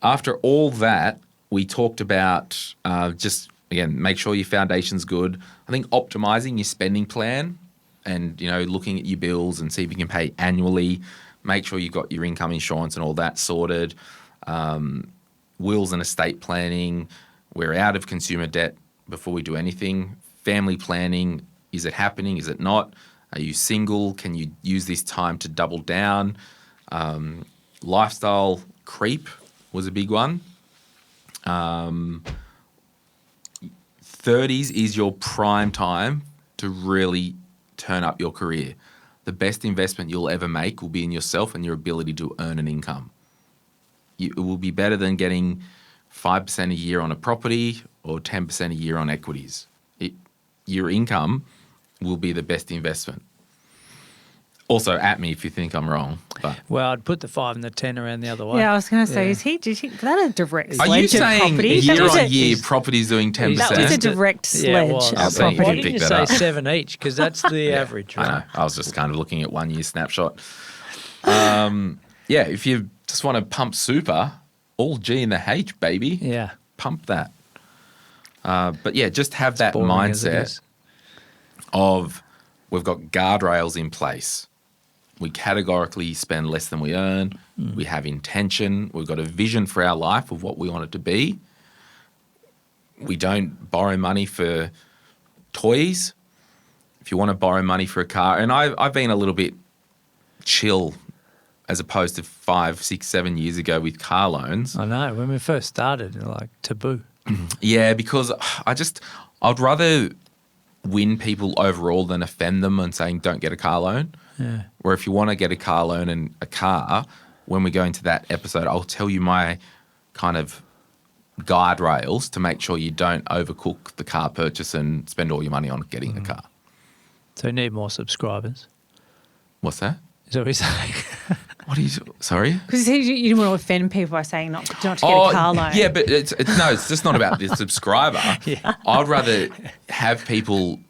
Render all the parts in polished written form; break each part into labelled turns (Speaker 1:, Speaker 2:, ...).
Speaker 1: after all that, we talked about just, again, make sure your foundation's good. I think optimizing your spending plan and, looking at your bills and see if you can pay annually. Make sure you've got your income insurance and all that sorted. Wills and estate planning. We're out of consumer debt before we do anything. Family planning. Is it happening? Is it not? Are you single? Can you use this time to double down? Lifestyle creep was a big one. 30s is your prime time to really turn up your career. The best investment you'll ever make will be in yourself and your ability to earn an income. It will be better than getting 5% a year on a property or 10% a year on equities. Your income will be the best investment. Also, at me if you think I'm wrong. But.
Speaker 2: Well, I'd put the 5 and the 10 around the other way.
Speaker 3: Yeah, I was going to say, is that a direct sledge
Speaker 1: Are you
Speaker 3: of
Speaker 1: saying
Speaker 3: property?
Speaker 1: year on year property's doing 10%?
Speaker 3: That was a direct sledge of
Speaker 1: see.
Speaker 3: property.
Speaker 2: Why didn't you say 7 each? Because that's the average, right?
Speaker 1: I know. I was just kind of looking at 1 year snapshot. If you just want to pump super, all G in the H, baby.
Speaker 2: Yeah.
Speaker 1: Pump that. Just have that
Speaker 2: boring
Speaker 1: mindset of we've got guardrails in place. We categorically spend less than we earn. We have intention. We've got a vision for our life of what we want it to be. We don't borrow money for toys. If you want to borrow money for a car, and I've been a little bit chill as opposed to 5, 6, 7 years ago with car loans.
Speaker 2: I know. When we first started, like taboo.
Speaker 1: Yeah, because I'd rather win people overall than offend them and saying don't get a car loan.
Speaker 2: Yeah.
Speaker 1: Where if you want to get a car loan and a car, when we go into that episode, I'll tell you my kind of guide rails to make sure you don't overcook the car purchase and spend all your money on getting a car.
Speaker 2: So you need more subscribers.
Speaker 1: What's that?
Speaker 2: Is that what you're saying?
Speaker 1: What are you? Sorry?
Speaker 3: Because you didn't want to offend people by saying not to get a car loan.
Speaker 1: Yeah, but it's just not about the subscriber.
Speaker 2: Yeah.
Speaker 1: I'd rather have people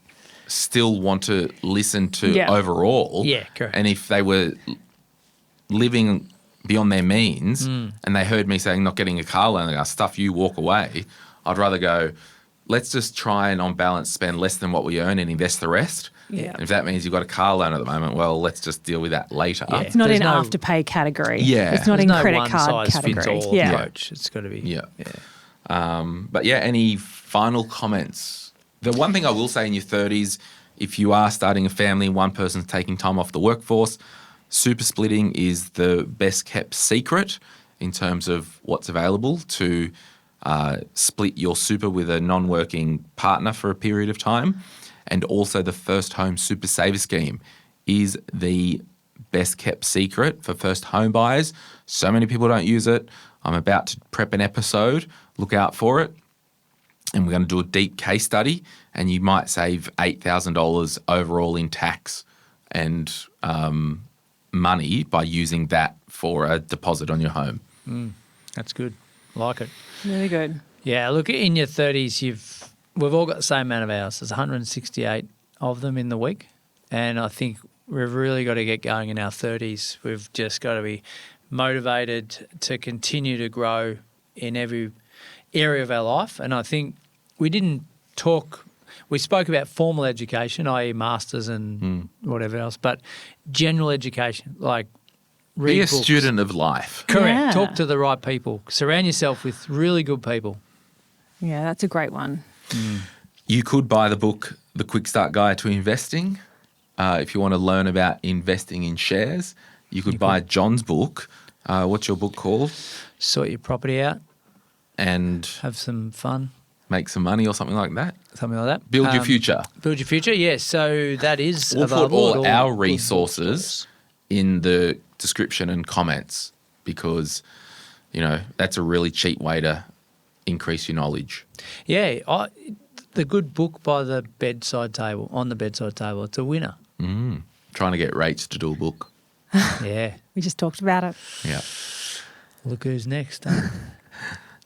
Speaker 1: still want to listen to overall.
Speaker 2: Yeah, correct.
Speaker 1: And if they were living beyond their means and they heard me saying not getting a car loan, they go, stuff you, walk away, I'd rather go, let's just try and on balance spend less than what we earn and invest the rest.
Speaker 3: Yeah.
Speaker 1: And if that means you've got a car loan at the moment, well, let's just deal with that later.
Speaker 2: Yeah.
Speaker 3: It's not
Speaker 2: There's
Speaker 3: in
Speaker 2: no-
Speaker 3: afterpay category.
Speaker 1: Yeah.
Speaker 3: It's not
Speaker 2: There's
Speaker 3: in
Speaker 2: no
Speaker 3: credit card
Speaker 2: one-size-fits-all
Speaker 3: category. Yeah.
Speaker 2: approach. It's got to be.
Speaker 1: Yeah. Any final comments? The one thing I will say in your 30s, if you are starting a family and one person's taking time off the workforce, super splitting is the best kept secret in terms of what's available to split your super with a non-working partner for a period of time. And also the First Home Super Saver Scheme is the best kept secret for first home buyers. So many people don't use it. I'm about to prep an episode. Look out for it. And we're going to do a deep case study, and you might save $8,000 overall in tax and money by using that for a deposit on your home.
Speaker 2: That's good. Like it.
Speaker 3: Really good.
Speaker 2: Yeah, look, in your 30s, we've all got the same amount of hours. There's 168 of them in the week, and I think we've really got to get going in our 30s. We've just got to be motivated to continue to grow in every area of our life, and I think we spoke about formal education, i.e. masters and whatever else, but general education, like read
Speaker 1: Be a
Speaker 2: books.
Speaker 1: student of life.
Speaker 2: Correct.
Speaker 3: Yeah.
Speaker 2: Talk to the right people. Surround yourself with really good people.
Speaker 3: Yeah, that's a great one.
Speaker 1: You could buy the book, The Quick Start Guide to Investing. If you want to learn about investing in shares, you could buy John's book. What's your book called?
Speaker 2: Sort your property out.
Speaker 1: And
Speaker 2: Have some fun.
Speaker 1: make some money or something like that.
Speaker 2: Something like that.
Speaker 1: Build your future.
Speaker 2: Build your future, yes. So that is
Speaker 1: We'll put
Speaker 2: available at
Speaker 1: all our
Speaker 2: good
Speaker 1: resources
Speaker 2: bookstores.
Speaker 1: in the description and comments because, that's a really cheap way to increase your knowledge.
Speaker 2: Yeah, the good book by the bedside table, on the bedside table, it's a winner.
Speaker 1: Trying to get Rach to do a book.
Speaker 2: Yeah.
Speaker 3: We just talked about it.
Speaker 1: Yeah.
Speaker 2: Look who's next. Huh?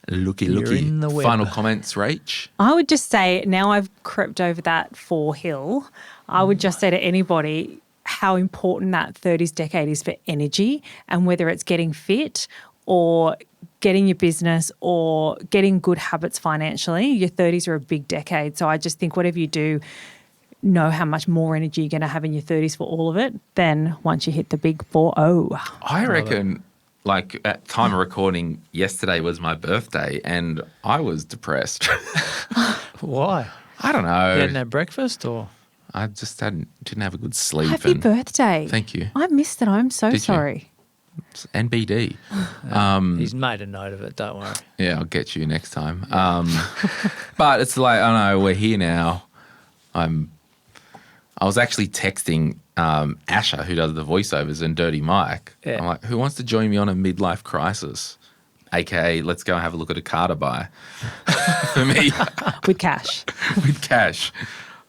Speaker 1: Looky.
Speaker 2: You're in the web.
Speaker 1: Final comments, Rach?
Speaker 3: I would just say, now I've crept over that 4 hill, I would just say to anybody how important that 30s decade is for energy and whether it's getting fit or getting your business or getting good habits financially, your 30s are a big decade. So I just think whatever you do, know how much more energy you're going to have in your 30s for all of it than once you hit the big 40.
Speaker 1: I reckon, like, at time of recording, yesterday was my birthday and I was depressed.
Speaker 2: Why?
Speaker 1: I don't know.
Speaker 2: You hadn't had breakfast or?
Speaker 1: I just didn't have a good sleep.
Speaker 3: Happy birthday.
Speaker 1: Thank you.
Speaker 3: I missed it. I'm so
Speaker 1: Did you?
Speaker 3: sorry.
Speaker 1: NBD.
Speaker 2: He's made a note of it, don't worry.
Speaker 1: Yeah, I'll get you next time. But it's like, I don't know, we're here now. I was actually texting Asher, who does the voiceovers, and Dirty Mike.
Speaker 2: Yeah.
Speaker 1: I'm like, who wants to join me on a midlife crisis? AKA, let's go and have a look at a car to buy for me.
Speaker 3: With cash.
Speaker 1: With cash.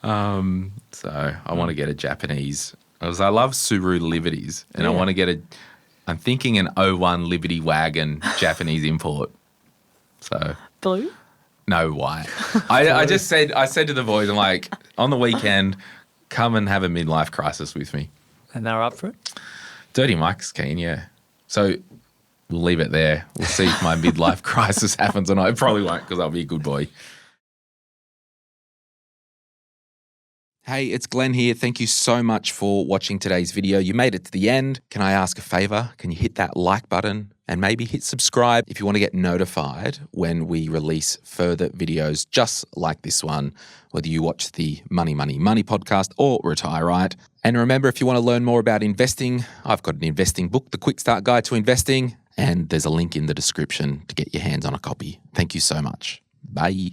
Speaker 1: So I want to get a Japanese, because I love Subaru Liberties, and I want to get I'm thinking an '01 Liberty wagon Japanese import. So
Speaker 3: Blue?
Speaker 1: no, white. I said to the boys, I'm like, on the weekend, come and have a midlife crisis with me.
Speaker 2: And they're up for it?
Speaker 1: Dirty Mike's keen, yeah. So we'll leave it there. We'll see if my midlife crisis happens or not. It probably won't, because I'll be a good boy. Hey, it's Glenn here. Thank you so much for watching today's video. You made it to the end. Can I ask a favor? Can you hit that like button and maybe hit subscribe if you want to get notified when we release further videos just like this one, whether you watch the Money, Money, Money podcast or Retire Right. And remember, if you want to learn more about investing, I've got an investing book, The Quick Start Guide to Investing, and there's a link in the description to get your hands on a copy. Thank you so much. Bye.